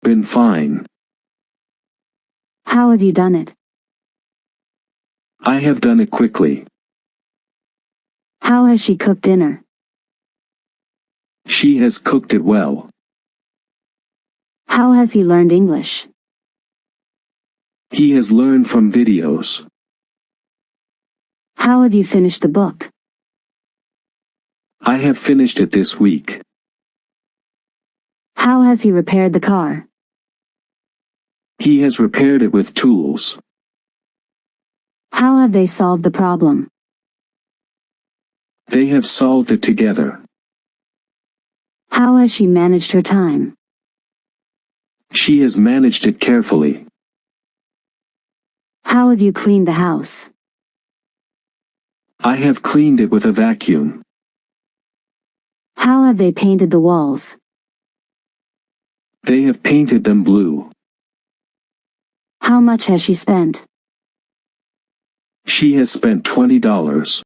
been fine. How have you done it? I have done it quickly. How has she cooked dinner? She has cooked it well. How has he learned English? He has learned from videos. How have you finished the book? I have finished it this week. How has he repaired the car? He has repaired it with tools. How have they solved the problem? They have solved it together. How has she managed her time? She has managed it carefully. How have you cleaned the house? I have cleaned it with a vacuum. How have they painted the walls? They have painted them blue. How much has she spent? She has spent $20.